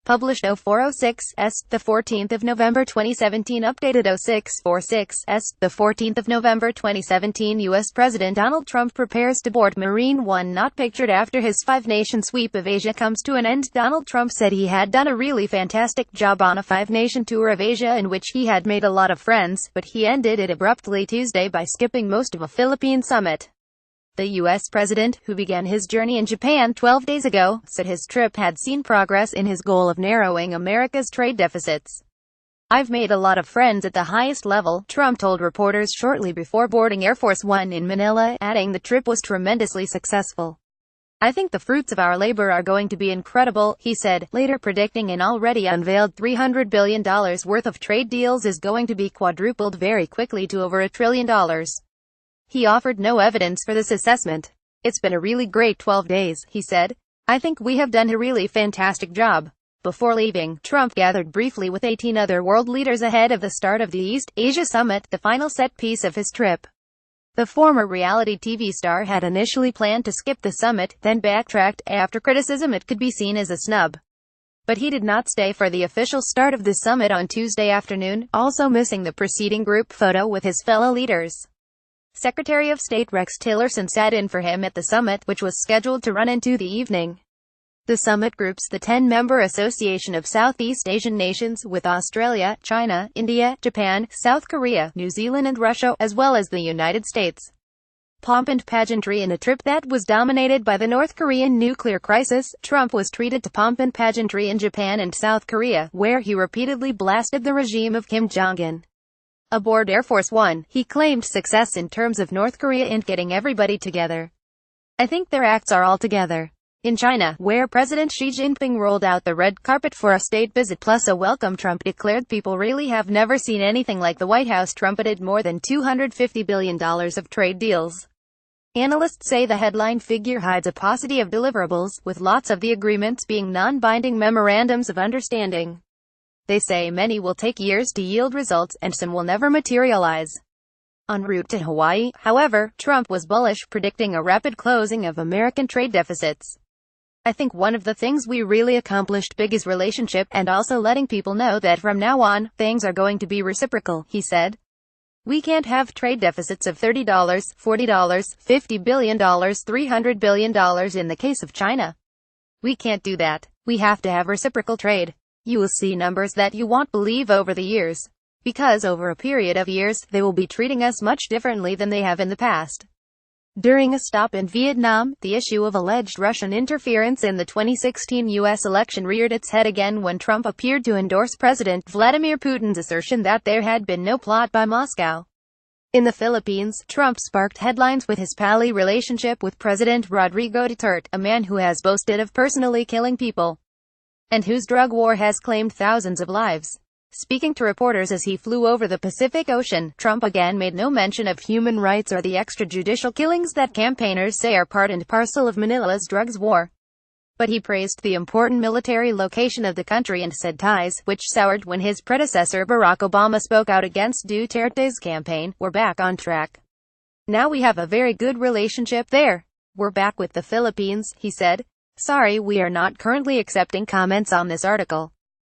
Published 0406s, the 14th of November 2017. Updated 0646s, the 14th of November 2017. U.S. President Donald Trump prepares to board Marine One not pictured after his five-nation sweep of Asia comes to an end. Donald Trump said he had done a really fantastic job on a five-nation tour of Asia in which he had made a lot of friends, but he ended it abruptly Tuesday by skipping most of a Philippine summit. The U.S. president, who began his journey in Japan 12 days ago, said his trip had seen progress in his goal of narrowing America's trade deficits. "I've made a lot of friends at the highest level," Trump told reporters shortly before boarding Air Force One in Manila, adding the trip was tremendously successful. "I think the fruits of our labor are going to be incredible," he said, later predicting an already unveiled $300 billion worth of trade deals is going to be quadrupled very quickly to over $1 trillion. He offered no evidence for this assessment. "It's been a really great 12 days, he said. "I think we have done a really fantastic job." Before leaving, Trump gathered briefly with 18 other world leaders ahead of the start of the East Asia Summit, the final set piece of his trip. The former reality TV star had initially planned to skip the summit, then backtracked after criticism it could be seen as a snub. But he did not stay for the official start of the summit on Tuesday afternoon, also missing the preceding group photo with his fellow leaders. Secretary of State Rex Tillerson sat in for him at the summit, which was scheduled to run into the evening. The summit groups the 10-member Association of Southeast Asian Nations, with Australia, China, India, Japan, South Korea, New Zealand and Russia, as well as the United States. Pomp and pageantry in a trip that was dominated by the North Korean nuclear crisis, Trump was treated to pomp and pageantry in Japan and South Korea, where he repeatedly blasted the regime of Kim Jong-un. Aboard Air Force One, he claimed success in terms of North Korea and getting everybody together. "I think their acts are all together." In China, where President Xi Jinping rolled out the red carpet for a state visit plus a welcome, Trump declared people really have never seen anything like the White House trumpeted more than $250 billion of trade deals. Analysts say the headline figure hides a paucity of deliverables, with lots of the agreements being non-binding memorandums of understanding. They say many will take years to yield results, and some will never materialize. En route to Hawaii, however, Trump was bullish, predicting a rapid closing of American trade deficits. "I think one of the things we really accomplished big is relationship, and also letting people know that from now on, things are going to be reciprocal," he said. "We can't have trade deficits of $30, $40, $50 billion, $300 billion in the case of China. We can't do that. We have to have reciprocal trade. You will see numbers that you won't believe over the years. Because over a period of years, they will be treating us much differently than they have in the past." During a stop in Vietnam, the issue of alleged Russian interference in the 2016 U.S. election reared its head again when Trump appeared to endorse President Vladimir Putin's assertion that there had been no plot by Moscow. In the Philippines, Trump sparked headlines with his pally relationship with President Rodrigo Duterte, a man who has boasted of personally killing people and whose drug war has claimed thousands of lives. Speaking to reporters as he flew over the Pacific Ocean, Trump again made no mention of human rights or the extrajudicial killings that campaigners say are part and parcel of Manila's drugs war. But he praised the important military location of the country and said ties, which soured when his predecessor Barack Obama spoke out against Duterte's campaign, were back on track. "Now we have a very good relationship there. We're back with the Philippines," he said. "Sorry, we are not currently accepting comments on this article."